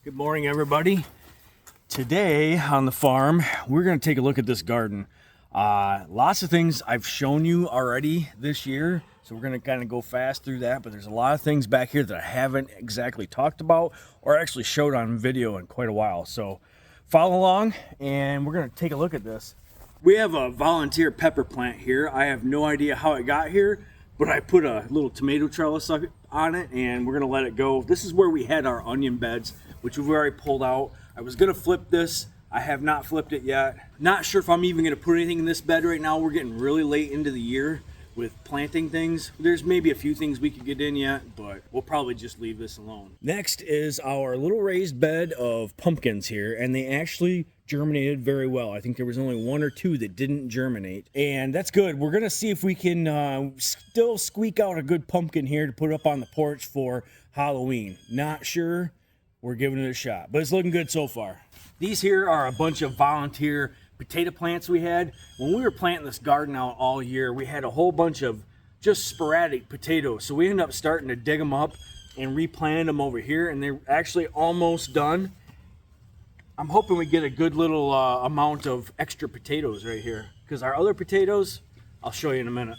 Good morning, everybody. Today on the farm, we're going to take a look at this garden. Lots of things I've shown you already this year, so we're going to kind of go fast through that, but there's a lot of things back here that I haven't exactly talked about or actually showed on video in quite a while. So follow along and we're going to take a look at this. We have a volunteer pepper plant here. I have no idea how it got here, but I put a little tomato trellis on it and we're going to let it go. This is where we had our onion beds, which we've already pulled out. I was gonna flip this. I have not flipped it yet. Not sure if I'm even gonna put anything in this bed right now. We're getting really late into the year with planting things. There's maybe a few things we could get in yet, but we'll probably just leave this alone. Next is our little raised bed of pumpkins here, and they actually germinated very well. I think there was only one or two that didn't germinate, and that's good. We're gonna see if we can still squeak out a good pumpkin here to put up on the porch for Halloween. Not sure. We're giving it a shot, but it's looking good so far. These here are a bunch of volunteer potato plants we had. When we were planting this garden out all year, we had a whole bunch of just sporadic potatoes. So we ended up starting to dig them up and replant them over here, and they're actually almost done. I'm hoping we get a good little amount of extra potatoes right here, because our other potatoes, I'll show you in a minute.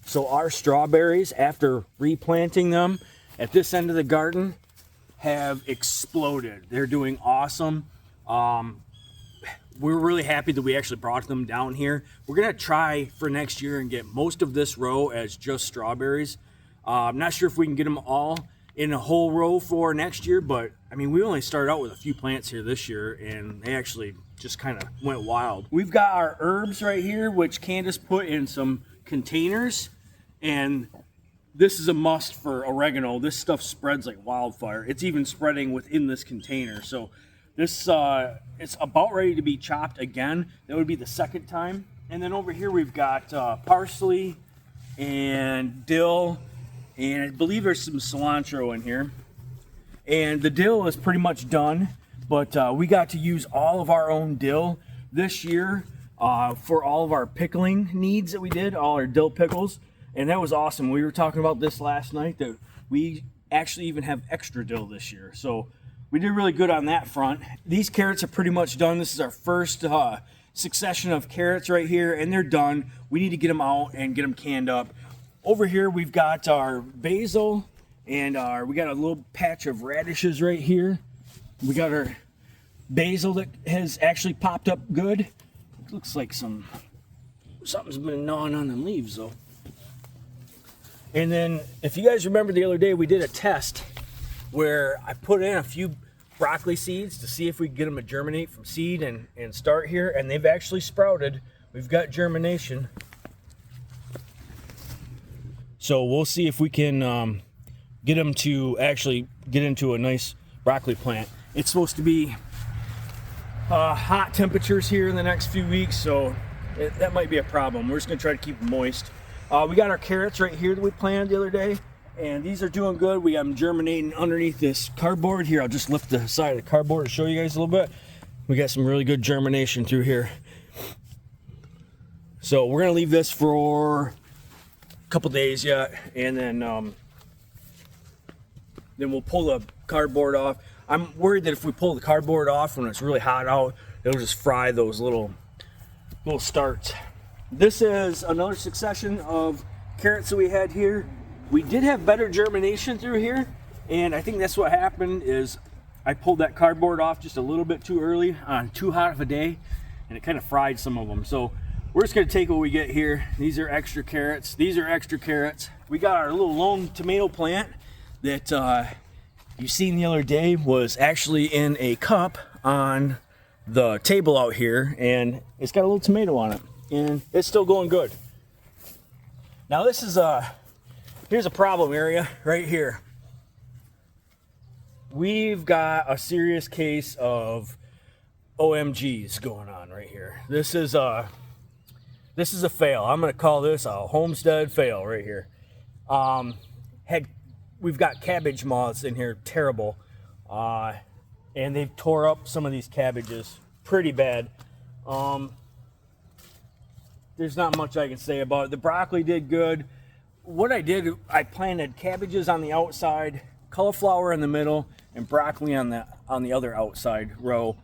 So our strawberries, after replanting them at this end of the garden, have exploded. They're doing awesome. We're really happy that we actually brought them down here. We're gonna try for next year and get most of this row as just strawberries. I'm not sure if we can get them all in a whole row for next year, but I mean, we only started out with a few plants here this year and they actually just kind of went wild. We've got our herbs right here, which Candace put in some containers. And this is a must for oregano. This stuff spreads like wildfire. It's even spreading within this container. So this it's about ready to be chopped again. That would be the second time. And then over here we've got parsley and dill, and I believe there's some cilantro in here. And the dill is pretty much done, but we got to use all of our own dill this year for all of our pickling needs that we did, all our dill pickles. And that was awesome. We were talking about this last night, that we actually even have extra dill this year. So we did really good on that front. These carrots are pretty much done. This is our first succession of carrots right here, and they're done. We need to get them out and get them canned up. Over here we've got our basil, and we got a little patch of radishes right here. We got our basil that has actually popped up good. It looks like something's been gnawing on the leaves though. And then, if you guys remember the other day, we did a test where I put in a few broccoli seeds to see if we could get them to germinate from seed and start here, and they've actually sprouted. We've got germination. So we'll see if we can get them to actually get into a nice broccoli plant. It's supposed to be hot temperatures here in the next few weeks, so that might be a problem. We're just gonna try to keep them moist. We got our carrots right here that we planted the other day, and these are doing good. We have them germinating underneath this cardboard here. I'll just lift the side of the cardboard to show you guys a little bit. We got some really good germination through here. So we're gonna leave this for a couple days yet, and then we'll pull the cardboard off. I'm worried that if we pull the cardboard off when it's really hot out, it'll just fry those little starts. This is another succession of carrots that we had here. We did have better germination through here, and I think that's what happened is I pulled that cardboard off just a little bit too early on too hot of a day, and it kind of fried some of them. So we're just gonna take what we get here. These are extra carrots. These are extra carrots. We got our little lone tomato plant that you seen the other day was actually in a cup on the table out here, and it's got a little tomato on it. And it's still going good. Now this is here's a problem area right here. We've got a serious case of OMGs going on right here. This is a fail. I'm gonna call this a homestead fail right here. We've got cabbage moths in here, terrible, and they've tore up some of these cabbages pretty bad. There's not much I can say about it. The broccoli did good. what I did, I planted cabbages on the outside, cauliflower in the middle, and broccoli on the other outside row.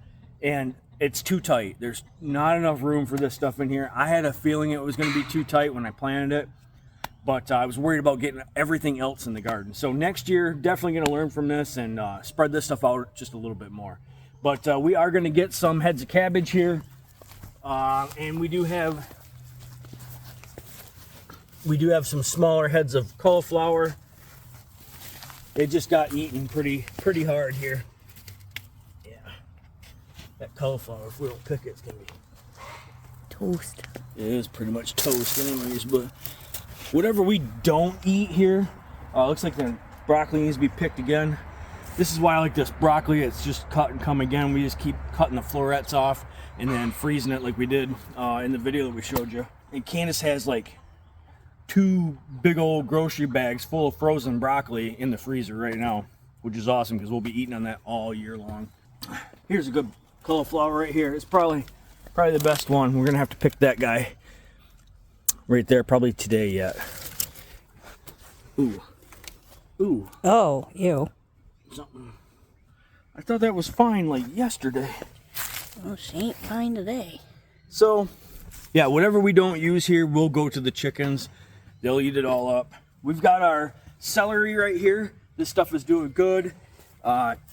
And it's too tight. There's not enough room for this stuff in here. I had a feeling it was going to be too tight when I planted it, but I was worried about getting everything else in the garden. So next year, definitely going to learn from this and spread this stuff out just a little bit more. But we are going to get some heads of cabbage here, and we do have some smaller heads of cauliflower. They just got eaten pretty hard here. Yeah, that cauliflower, if we don't cook it, it's gonna be toast. It is pretty much toast anyways, but whatever we don't eat here, looks like the broccoli needs to be picked again. This is why I like this broccoli. It's just cut and come again. We just keep cutting the florets off and then freezing it like we did in the video that we showed you. And Candace has like 2 big old grocery bags full of frozen broccoli in the freezer right now, which is awesome because we'll be eating on that all year long. Here's a good cauliflower right here. It's probably the best one. We're gonna have to pick that guy right there probably today yet. Ooh. Oh, ew. Something. I thought that was fine like yesterday. Well, she ain't fine today. So, yeah, whatever we don't use here will go to the chickens. They'll eat it all up. We've got our celery right here. This stuff is doing good.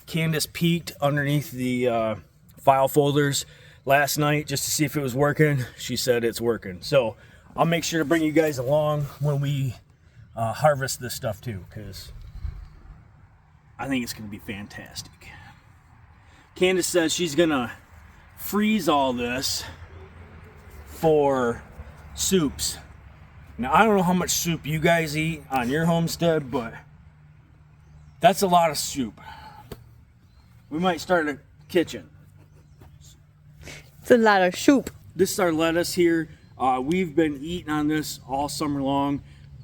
Candace peeked underneath the file folders last night just to see if it was working. She said it's working. So I'll make sure to bring you guys along when we harvest this stuff too, because I think it's going to be fantastic. Candace says she's going to freeze all this for soups. Now, I don't know how much soup you guys eat on your homestead, but that's a lot of soup. We might start a kitchen. It's a lot of soup. This is our lettuce here. We've been eating on this all summer long.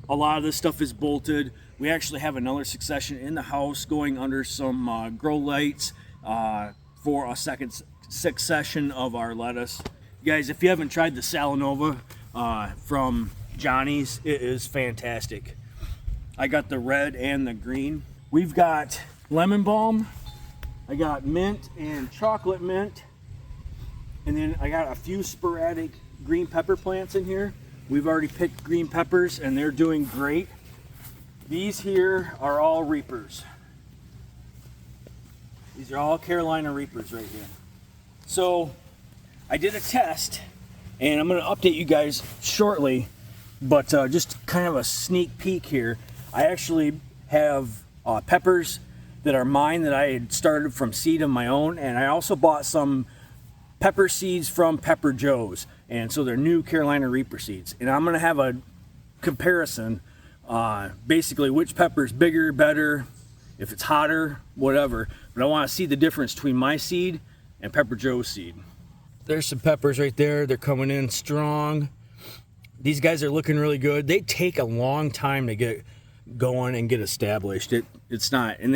A lot of this stuff is bolted. We actually have another succession in the house going under some grow lights for a second succession of our lettuce. Guys, if you haven't tried the Salanova from Johnny's, it is fantastic. I got the red and the green. We've got lemon balm. I got mint and chocolate mint. And then I got a few sporadic green pepper plants in here. We've already picked green peppers and they're doing great. These here are all reapers. These are all Carolina reapers right here. So I did a test and I'm going to update you guys shortly, but just kind of a sneak peek here. I actually have peppers that are mine that I had started from seed of my own, and I also bought some pepper seeds from Pepper Joe's, and so they're new Carolina Reaper seeds. And I'm going to have a comparison, basically which pepper is bigger, better, if it's hotter, whatever. But I want to see the difference between my seed and Pepper Joe's seed. There's some peppers right there. They're coming in strong. These guys are looking really good. They take a long time to get going and get established. It's not, and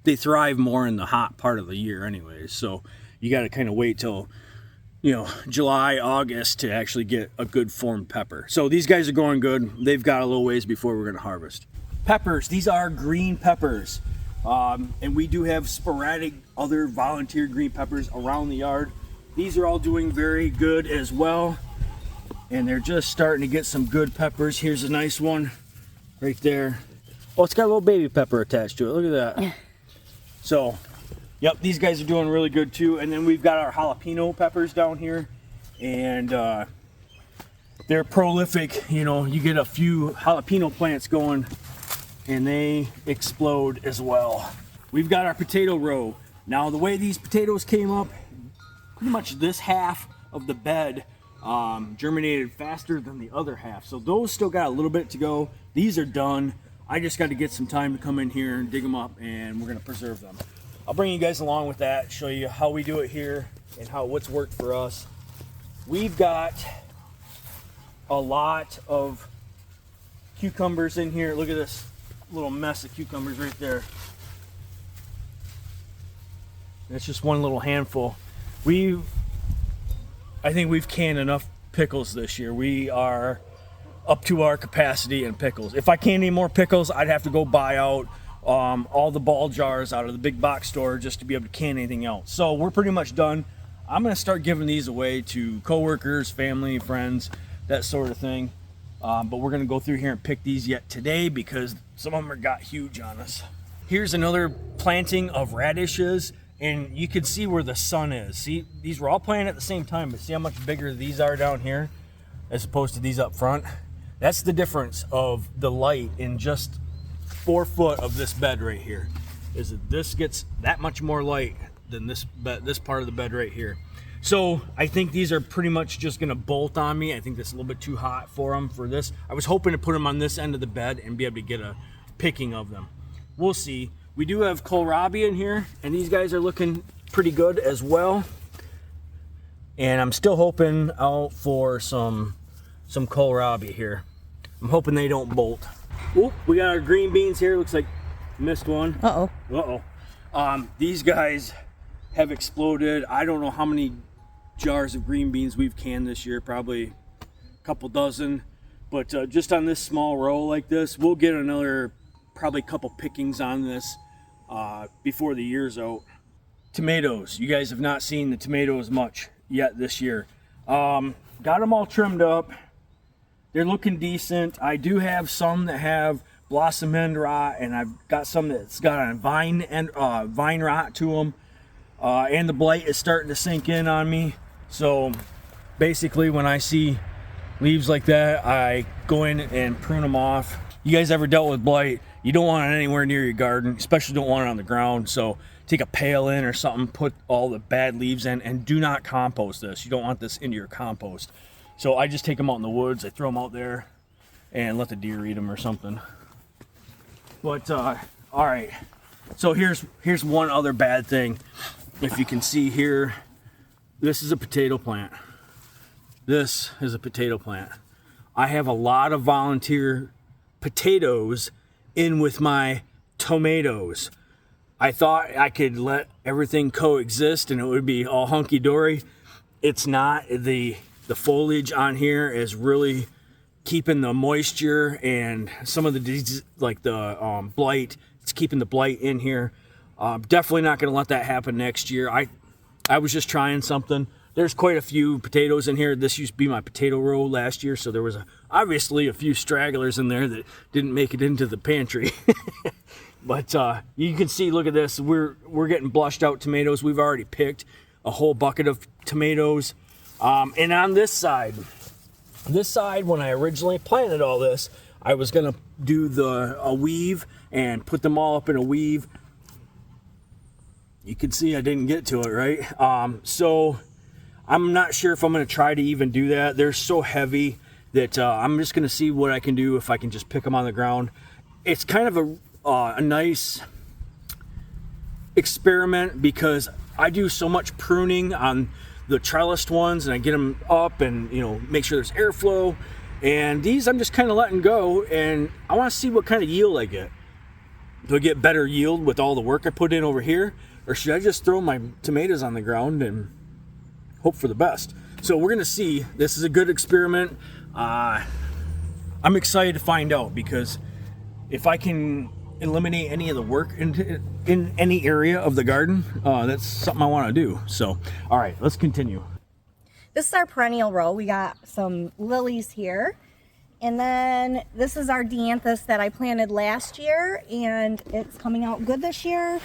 they thrive more in the hot part of the year anyways. So you got to kind of wait till, July, August to actually get a good formed pepper. So these guys are going good. They've got a little ways before we're going to harvest. Peppers, these are green peppers. And we do have sporadic other volunteer green peppers around the yard. These are all doing very good as well. And they're just starting to get some good peppers. Here's a nice one right there. Oh, it's got a little baby pepper attached to it. Look at that. So, yep, these guys are doing really good too. And then we've got our jalapeno peppers down here. And they're prolific. You get a few jalapeno plants going and they explode as well. We've got our potato row. Now, the way these potatoes came up, pretty much this half of the bed germinated faster than the other half. So those still got a little bit to go. These are done. I just got to get some time to come in here and dig them up, and we're going to preserve them. I'll bring you guys along with that, show you how we do it here and what's worked for us. We've got a lot of cucumbers in here. Look at this little mess of cucumbers right there. That's just one little handful. I think we've canned enough pickles this year. We are up to our capacity in pickles. If I can't eat more pickles, I'd have to go buy out all the ball jars out of the big box store just to be able to can anything else. So we're pretty much done. I'm gonna start giving these away to coworkers, family, friends, that sort of thing. But we're gonna go through here and pick these yet today because some of them got huge on us. Here's another planting of radishes, and you can see where the sun is. See, these were all planted at the same time, but see how much bigger these are down here as opposed to these up front? That's the difference of the light in just 4 foot of this bed right here, is that this gets that much more light than this part of the bed right here. So I think these are pretty much just gonna bolt on me. I think that's a little bit too hot for them for this. I was hoping to put them on this end of the bed and be able to get a picking of them. We'll see. We do have kohlrabi in here, and these guys are looking pretty good as well. And I'm still hoping out for some kohlrabi here. I'm hoping they don't bolt. Oop, we got our green beans here. Looks like missed one. These guys have exploded. I don't know how many jars of green beans we've canned this year, probably a couple dozen. But just on this small row like this, we'll get another probably couple pickings on this before the year's out. Tomatoes. You guys have not seen the tomatoes much yet this year. Got them all trimmed up. They're looking decent. I do have some that have blossom end rot, and I've got some that's got a vine rot to them. And the blight is starting to sink in on me. So basically when I see leaves like that, I go in and prune them off. You guys ever dealt with blight? You don't want it anywhere near your garden, especially don't want it on the ground. So take a pail in or something, put all the bad leaves in, and do not compost this. You don't want this into your compost. So I just take them out in the woods, I throw them out there and let the deer eat them or something. But all right, so here's one other bad thing. If you can see here, this is a potato plant. This is a potato plant. I have a lot of volunteer potatoes in with my tomatoes. I thought I could let everything coexist and it would be all hunky-dory. It's not. The foliage on here is really keeping the moisture and some of the disease, like the blight. It's keeping the blight in here. Definitely not going to let that happen next year. I was just trying something. There's quite a few potatoes in here. This used to be my potato row last year, so there was obviously a few stragglers in there that didn't make it into the pantry. But you can see, look at this. We're getting blushed out tomatoes. We've already picked a whole bucket of tomatoes. And on this side, when I originally planted all this, I was gonna do a weave and put them all up in a weave. You can see I didn't get to it, right? So I'm not sure if I'm gonna try to even do that. They're so heavy that I'm just gonna see what I can do if I can just pick them on the ground. It's kind of a nice experiment because I do so much pruning on the trellised ones, and I get them up and, you know, make sure there's airflow. And these I'm just kind of letting go, and I want to see what kind of yield I get. Do I get better yield with all the work I put in over here, or should I just throw my tomatoes on the ground and hope for the best? So we're gonna see. This is a good experiment. I'm excited to find out, because if I can eliminate any of the work in any area of the garden, that's something I want to do. So all right, let's continue. This is our perennial row. We got some lilies here, and then this is our dianthus that I planted last year, and it's coming out good this year.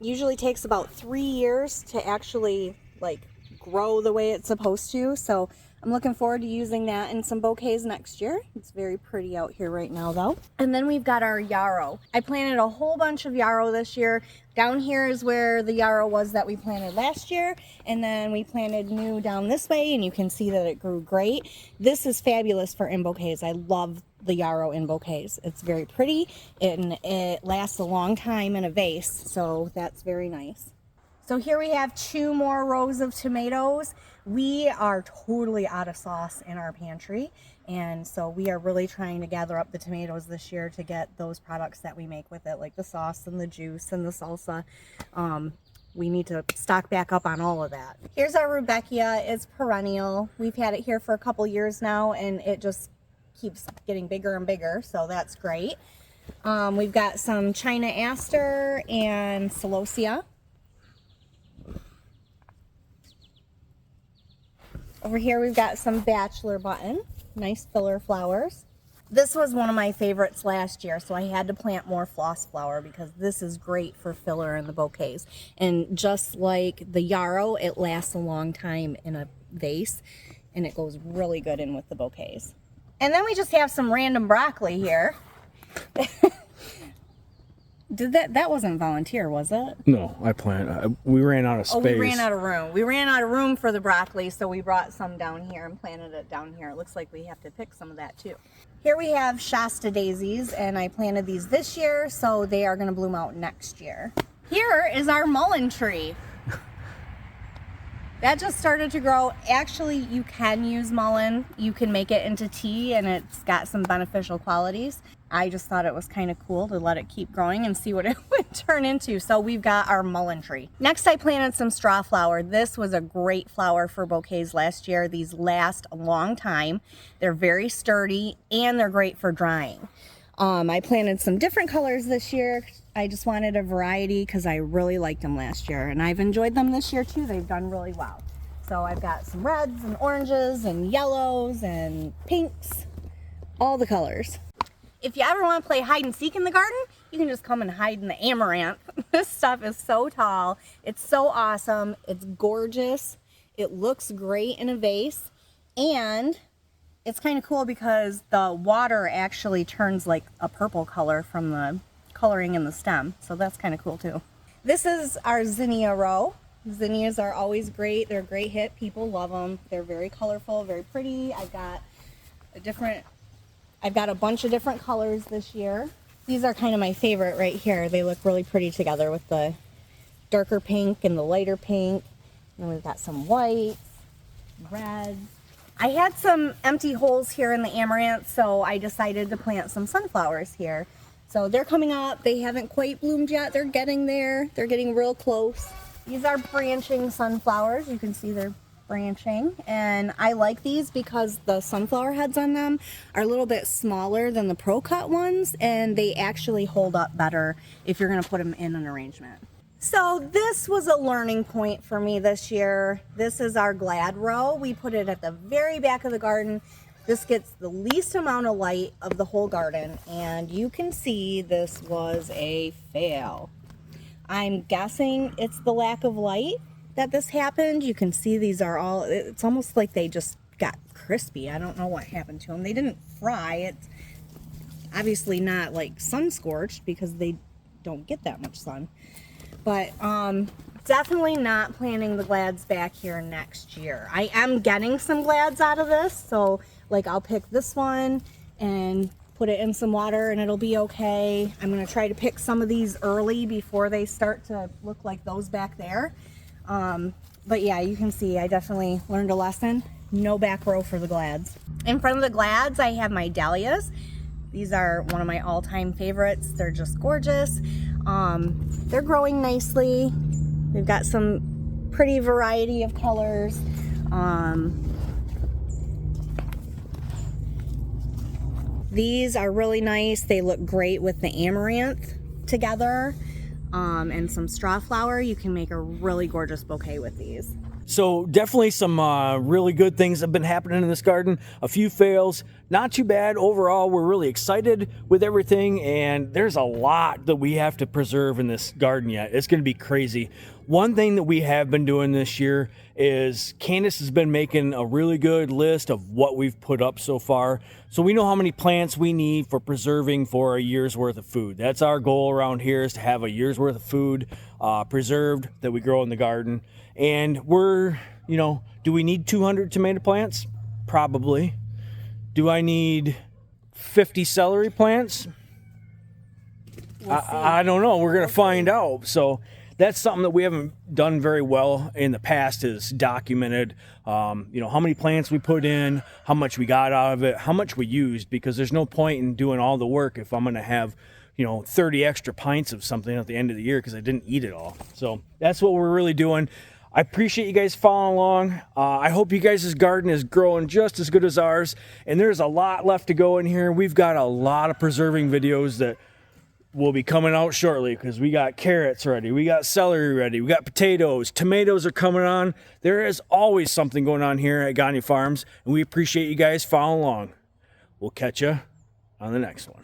Usually takes about 3 years to actually like grow the way it's supposed to, so I'm looking forward to using that in some bouquets next year. It's very pretty out here right now though. And then we've got our yarrow. I planted a whole bunch of yarrow this year. Down here is where the yarrow was that we planted last year. And then we planted new down this way, and you can see that it grew great. This is fabulous for in bouquets. I love the yarrow in bouquets. It's very pretty and it lasts a long time in a vase. So that's very nice. So here we have 2 more rows of tomatoes. We are totally out of sauce in our pantry, and so we are really trying to gather up the tomatoes this year to get those products that we make with it, like the sauce and the juice and the salsa. We need to stock back up on all of that. Here's our Rudbeckia. It's perennial. We've had it here for a couple years now, and it just keeps getting bigger and bigger, so that's great. We've got some China Aster and Celosia. Over here we've got some Bachelor Button, nice filler flowers. This was one of my favorites last year, so I had to plant more floss flower because this is great for filler in the bouquets. And just like the yarrow, it lasts a long time in a vase, and it goes really good in with the bouquets. And then we just have some random broccoli here. That wasn't volunteer, was it? No, I planted. We ran out of space. Oh, we ran out of room. We ran out of room for the broccoli, so we brought some down here and planted it down here. It looks like we have to pick some of that too. Here we have Shasta daisies, and I planted these this year, so they are going to bloom out next year. Here is our mullein tree. That just started to grow. Actually, you can use mullein. You can make it into tea, and it's got some beneficial qualities. I just thought it was kind of cool to let it keep growing and see what it would turn into. So we've got our mullein tree. Next, I planted some straw flower. This was a great flower for bouquets last year. These last a long time. They're very sturdy, and they're great for drying. I planted some different colors this year. I just wanted a variety because I really liked them last year, and I've enjoyed them this year too. They've done really well. So I've got some reds and oranges and yellows and pinks, all the colors. If you ever want to play hide and seek in the garden, you can just come and hide in the amaranth. This stuff is so tall. It's so awesome. It's gorgeous. It looks great in a vase, and it's kind of cool because the water actually turns like a purple color from the coloring in the stem. So that's kind of cool too. This is our zinnia row. Zinnias are always great. They're a great hit. People love them. They're very colorful, very pretty. I've got a bunch of different colors this year. These are kind of my favorite right here. They look really pretty together with the darker pink and the lighter pink. And then we've got some whites, reds. I had some empty holes here in the amaranth, so I decided to plant some sunflowers here. So they're coming up. They haven't quite bloomed yet. They're getting there. They're getting real close. These are branching sunflowers. You can see they're branching, and I like these because the sunflower heads on them are a little bit smaller than the Pro Cut ones, and they actually hold up better if you're going to put them in an arrangement. So this was a learning point for me this year. This is our Glad row. We put it at the very back of the garden. This gets the least amount of light of the whole garden, and you can see this was a fail. I'm guessing it's the lack of light that this happened. You can see these are all, it's almost like they just got crispy. I don't know what happened to them. They didn't fry. It's obviously not like sun scorched because they don't get that much sun. But definitely not planting the Glads back here next year. I am getting some Glads out of this, so like I'll pick this one and put it in some water and it'll be okay. I'm gonna try to pick some of these early before they start to look like those back there. But yeah, you can see I definitely learned a lesson. No back row for the Glads. In front of the Glads, I have my dahlias. These are one of my all-time favorites. They're just gorgeous. They're growing nicely. We've got some pretty variety of colors. These are really nice. They look great with the amaranth together. And some straw flower. You can make a really gorgeous bouquet with these. So definitely some really good things have been happening in this garden. A few fails, not too bad. Overall, we're really excited with everything, and there's a lot that we have to preserve in this garden yet. It's going to be crazy. One thing that we have been doing this year is Candace has been making a really good list of what we've put up so far. So we know how many plants we need for preserving for a year's worth of food. That's our goal around here, is to have a year's worth of food preserved that we grow in the garden. And we're, do we need 200 tomato plants? Probably. Do I need 50 celery plants? I don't know. We're going to find out. So that's something that we haven't done very well in the past, is documented, how many plants we put in, how much we got out of it, how much we used, because there's no point in doing all the work if I'm going to have 30 extra pints of something at the end of the year because I didn't eat it all. So that's what we're really doing. I appreciate you guys following along. I hope you guys' garden is growing just as good as ours. And there's a lot left to go in here. We've got a lot of preserving videos that will be coming out shortly because we got carrots ready. We got celery ready. We got potatoes. Tomatoes are coming on. There is always something going on here at Gagne Farms. And we appreciate you guys following along. We'll catch you on the next one.